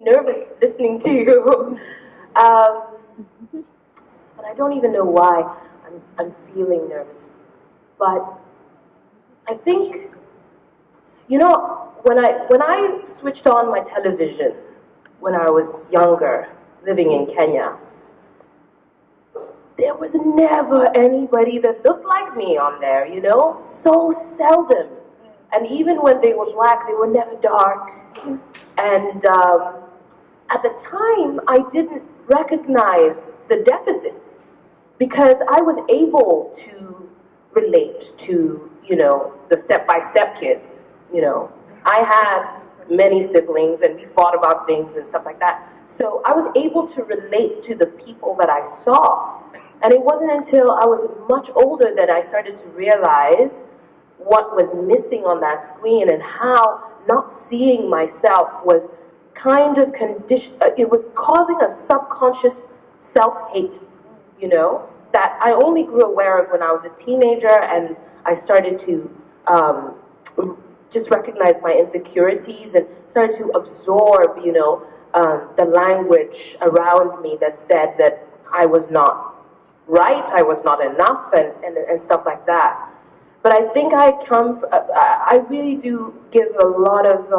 nervous listening to you. And I don't even know why I'm feeling nervous. But I think, when I switched on my television when I was younger, living in Kenya, there was never anybody that looked like me on there, so seldom. And even when they were black, they were never dark. And at the time, I didn't recognize the deficit because I was able to relate to, the step-by-step kids. I had many siblings and we fought about things and stuff like that. So I was able to relate to the people that I saw. And it wasn't until I was much older that I started to realize what was missing on that screen and how not seeing myself was kind of it was causing a subconscious self-hate, that I only grew aware of when I was a teenager, and I started to just recognize my insecurities and started to absorb, the language around me that said that I was not right, I was not enough, and stuff like that. But I think I really do give a lot of,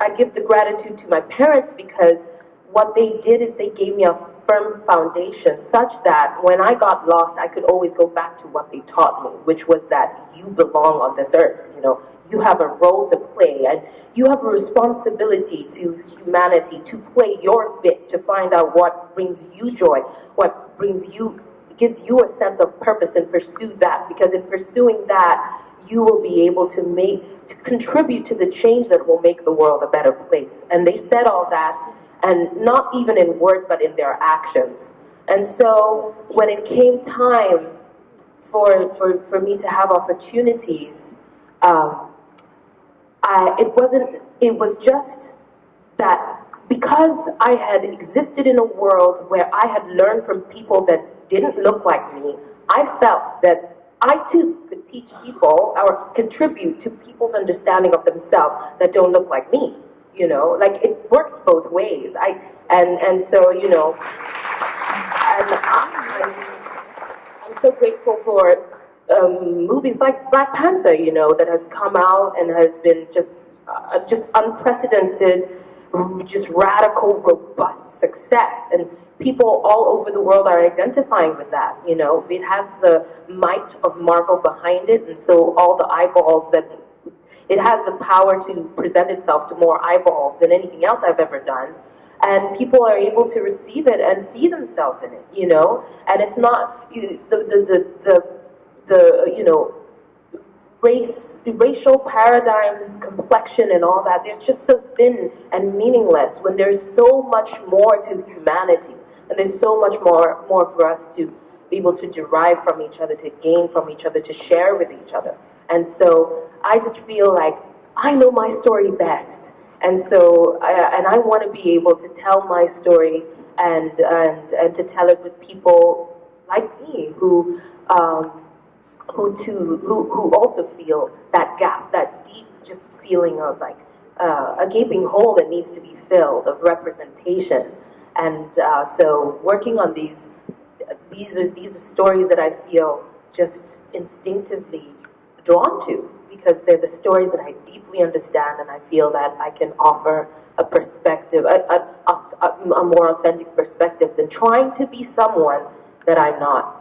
I give the gratitude to my parents, because what they did is they gave me a firm foundation such that when I got lost, I could always go back to what they taught me, which was that you belong on this earth, you have a role to play, and you have a responsibility to humanity to play your bit to find out what brings you joy, what gives you a sense of purpose, and pursue that, because in pursuing that, you will be able to contribute to the change that will make the world a better place. And they said all that, and not even in words, but in their actions. And so when it came time for me to have opportunities, it was just that because I had existed in a world where I had learned from people that didn't look like me, I felt that I too could teach people or contribute to people's understanding of themselves that don't look like me. Like it works both ways. I'm so grateful for movies like Black Panther, that has come out and has been just unprecedented, just radical, robust success, and people all over the world are identifying with that. It has the might of Marvel behind it, and so all the eyeballs that it has the power to present itself to more eyeballs than anything else I've ever done. And people are able to receive it and see themselves in it, And it's not racial paradigms, complexion, and all that. They're just so thin and meaningless when there's so much more to humanity, and there's so much more for us to be able to derive from each other, to gain from each other, to share with each other. And so I just feel like I know my story best. And so, I want to be able to tell my story and to tell it with people like me who also feel that gap, that deep just feeling of like a gaping hole that needs to be filled, of representation. And so working on these are stories that I feel just instinctively drawn to, because they're the stories that I deeply understand, and I feel that I can offer a perspective, a more authentic perspective than trying to be someone that I'm not.